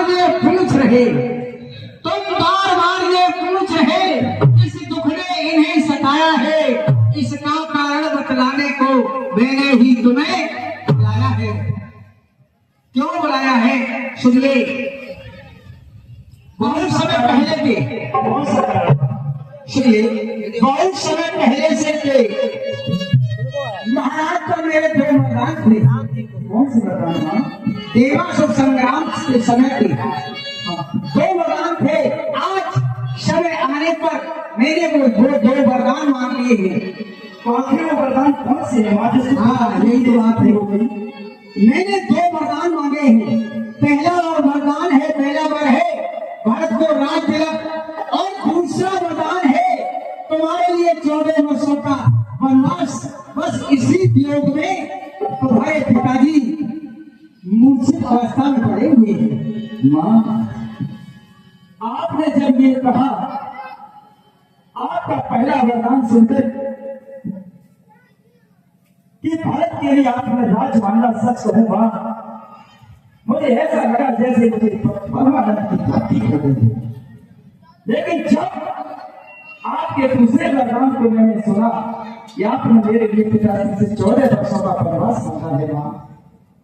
बार ये पूछ रहे, तुम बार बार ये पूछ रहे, इस दुख ने इन्हें सताया है, इसका कारण बतलाने को मैंने ही तुम्हें बुलाया है। क्यों बुलाया है सुनिए। बहुत समय पहले के, सुनिए, बहुत समय पहले से थे महाराज तो मेरे दो मर्दान थे। कौन से मर्दान? देवासुर संग्राम के समय थे, दो मर्दान थे। आज समय आने पर मैंने वो दो वरदान मांग लिए हैं। तो आखिर वो वरदान कौन से है? हाँ, यही तो बात है। मैंने दो वरदान मांगे हैं। पहला वरदान है, पहला वर है भारत को राज तिलक, और दूसरा वरदान है तुम्हारे लिए 14 वर्षों का वनवास। बस इसी वियोग में तुम्हारे पिताजी मूर्छित अवस्था में पड़े हुए हैं। माँ, आपने जब ये कहा, आपका पहला वरदान सुनकर कि भारत के लिए आपने राज मांगा, सच कहूं मां, मुझे ऐसा लगा जैसे मुझे परमानंद की प्राप्ति हो गई। लेकिन जब आपके दूसरे वरदान को मैंने सुना कि आपने मेरे लिए पिताजी से 14 वर्षों का वनवास मांगा है मां,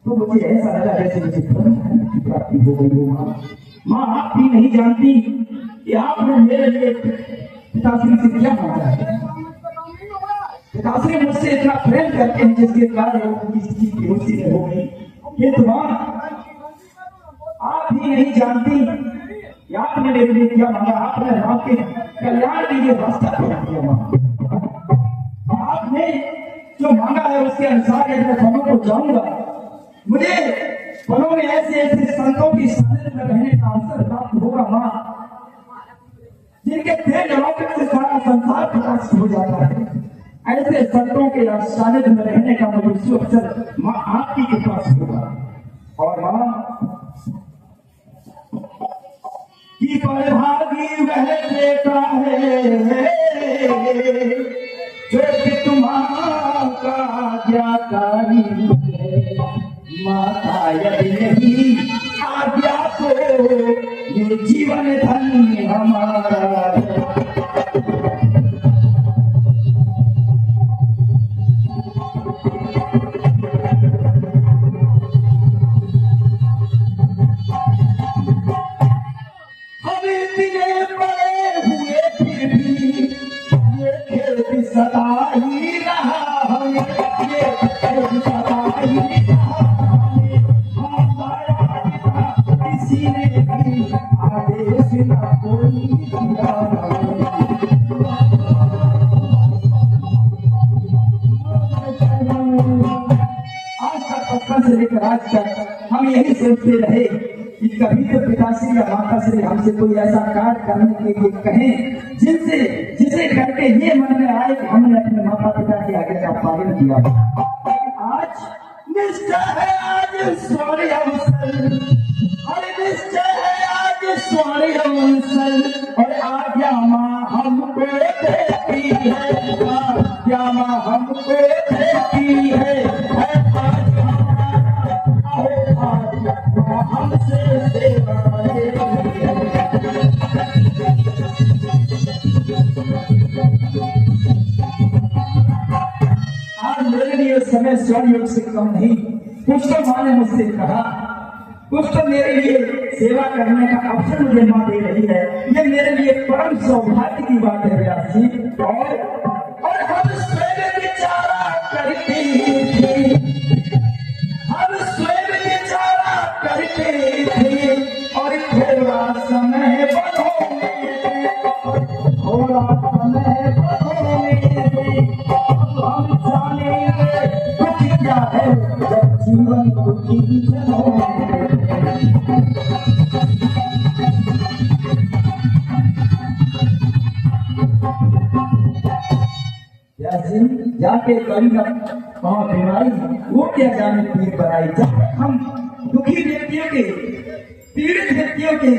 तो मुझे ऐसा लगा जैसे मुझे परमानंद की प्राप्ति हो गई हो मां। आप भी नहीं जानती कि आपने मेरे लिए पिताजी से क्या मांगा है। पिताश्री मुझसे इतना प्रेम करते हैं जिसके कारण उनकी बेहोशी में हो गई। ये तो मां, आप भी नहीं जानती कि आपने मेरे लिए क्या मांगा। आपने राम के कल्याण के लिए रास्ता तैयार किया मां। आपने जो मांगा है उसके अनुसार मैं वनों को जाऊंगा। मुझे वनों में ऐसे ऐसे संतों की सानिध्य में रहने का अवसर प्राप्त होगा मां, जिनके तेज लौटने से सारा संसार प्रकाश हो जाता है। ऐसे संतों के सानिध्य में रहने का मुझे सुअवसर मां आपकी कृपा से होगा। और मां की परभागी वह बेटा है जो कि तुम्हारा आज्ञाकारी है। माता यदि नहीं आज्ञा तो ये जीवन धन्य हमारा है। सदा ही रहा है, ये सदा ही रहा है। किसी ने भी आदेश न कोई दिया। आज तक बचपन से लेकर आज तक हम यही सोचते रहे कि कभी तो पिताश्री या माताश्री हमसे कोई ऐसा कार्य करने के लिए कहें जिसे करके ये मन में आए कि हमने अपने माता पिता की आज्ञा का पालन किया। आज निश्चय है, आज स्वर्ण अवसर, और निश्चय है आज स्वर्ण अवसर, और आज्ञा मां हमको देती है, आज्ञा मां हमको देती है। हमसे सेवा आज मेरे लिए समय स्वर्ण योग से कम नहीं। कुछ तो मां ने मुझसे कहा, कुछ तो मेरे लिए सेवा करने का अवसर मुझे मां दे रही है। ये मेरे लिए परम सौभाग्य की बात है व्यास जी। और हम स्वयं विचारा करते थे, हम स्वयं विचारा करते थे, और थोड़ा समय बनो में, थोड़ा समय बनो में, हम जानेंगे दुख क्या है जब जीवन दुखी हो। जाके करी ना वहां बीमारी, वो क्या जाने पीर बनाई। जब हम दुखी व्यक्तियों के, पीड़ित व्यक्तियों के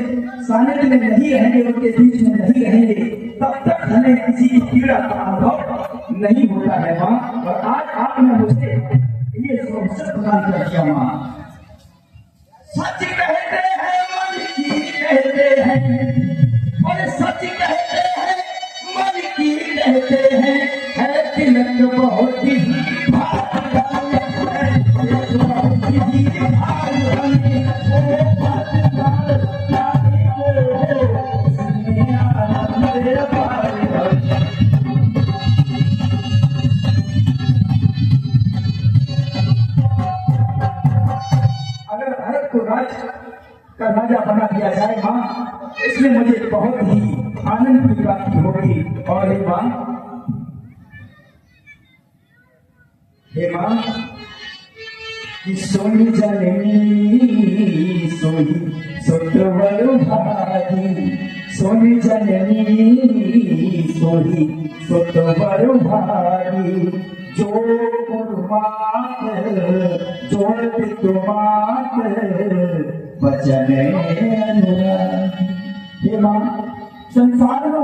सानिध्य में नहीं रहेंगे, उनके बीच में नहीं रहेंगे, तब तक हमें किसी की पीड़ा का अनुभव नहीं होता है मां। और आज आपने मुझे ये अवसर प्रदान कर दिया मां। सच कहते हैं और सच कहते हैं मन की कहते हैं, है तिलक बहुत ही भाग का है, तिलक बहुत ही भाग है, भाग का मेरा भाग। अगर भारत को राज का राजा बना दिया जाए माँ, इसमें मुझे बहुत ही आनंद की प्राप्ति होगी। और हे माँ कि सोनी जननी सोई सुतवर भागी, सोनी जननी सोई सुतवर भागी, जो कुर्बात जो पितुमात वचन अनुरागी। हे माँ, संसार में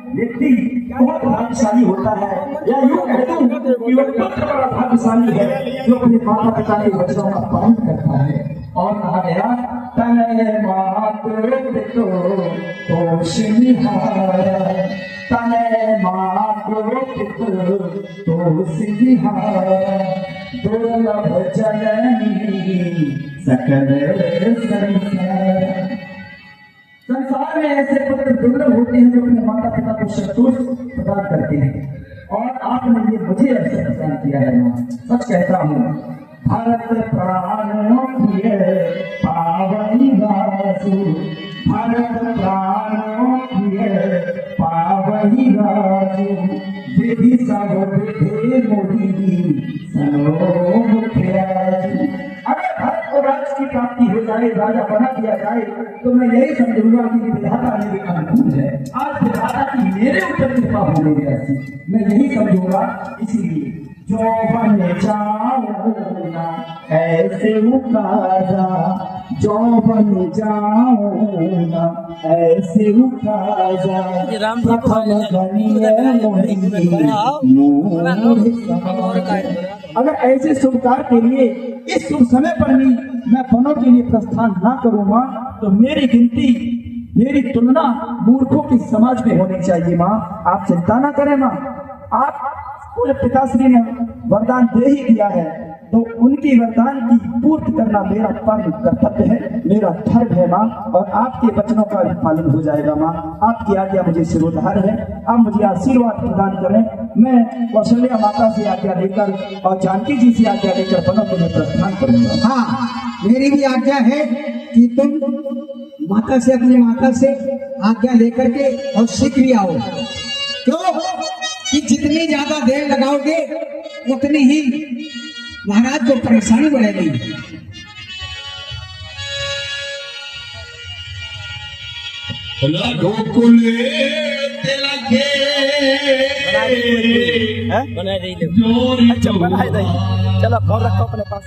व्यक्ति बहुत भाग्यशाली होता है, या यूं कह दूं कि वह पुत्र बड़ा भाग्यशाली है जो अपने माता पिता के वचनों का पालन करता है। और कहा गया तनय मातृ पितु तोषिनिहार, तनय मातृ पितु तोषिनिहार, दुर्लभ जननी सकल संसार। संसार में ऐसे पुत्र दुर्लभ होते हैं जो अपने माता पिता को संतोष प्रदान करते हैं, और आपने ये मुझे अवसर प्रदान किया है माँ। सच कहता हूँ, भारत प्राणों प्रिय पावनी वासु, भारत प्राणों प्रिय पावनी वासु, विधि सब विधि मोहि सनोम प्यासु। अगर भारत को राज्य की प्राप्ति हो जाए, राजा बना दिया जाए, तो मैं यही समझूंगा कि विधाता मेरे अनुकूल है। आज विधाता की मेरे ऊपर कृपा हो गई ऐसी, मैं यही समझूंगा। इसलिए जो बन जाऊं ना ऐसे उतारा, जो बन जाऊं ना ऐसे उतारा, प्रथम बनिए अगर ऐसे शुभ कार्य के लिए इस शुभ समय पर भी मैं वनों के लिए प्रस्थान ना करूँ माँ, तो मेरी गिनती मेरी तुलना मूर्खों की समाज में होनी चाहिए माँ। आप चिंता ना करें माँ, आप पूरे पिताश्री ने वरदान दे ही दिया है, तो उनकी वरदान की पूर्ति करना मेरा परम कर्तव्य है, मेरा धर्म है माँ। और आपके वचनों का भी पालन हो जाएगा माँ। आपकी आज्ञा मुझे सिरोधार है, आप मुझे आशीर्वाद प्रदान करें। मैं कौशल्या माता से आज्ञा लेकर और जानकी जी से आज्ञा लेकर वनों के लिए प्रस्थान करूंगा। हाँ, मेरी भी आज्ञा है कि तुम माता से, अपनी माता से आज्ञा लेकर के और शीघ्र ही आओ। क्यों कि जितनी ज्यादा देर लगाओगे उतनी ही महाराज को परेशानी बढ़ेगी। बना दे चलो फोन रखो अपने पास।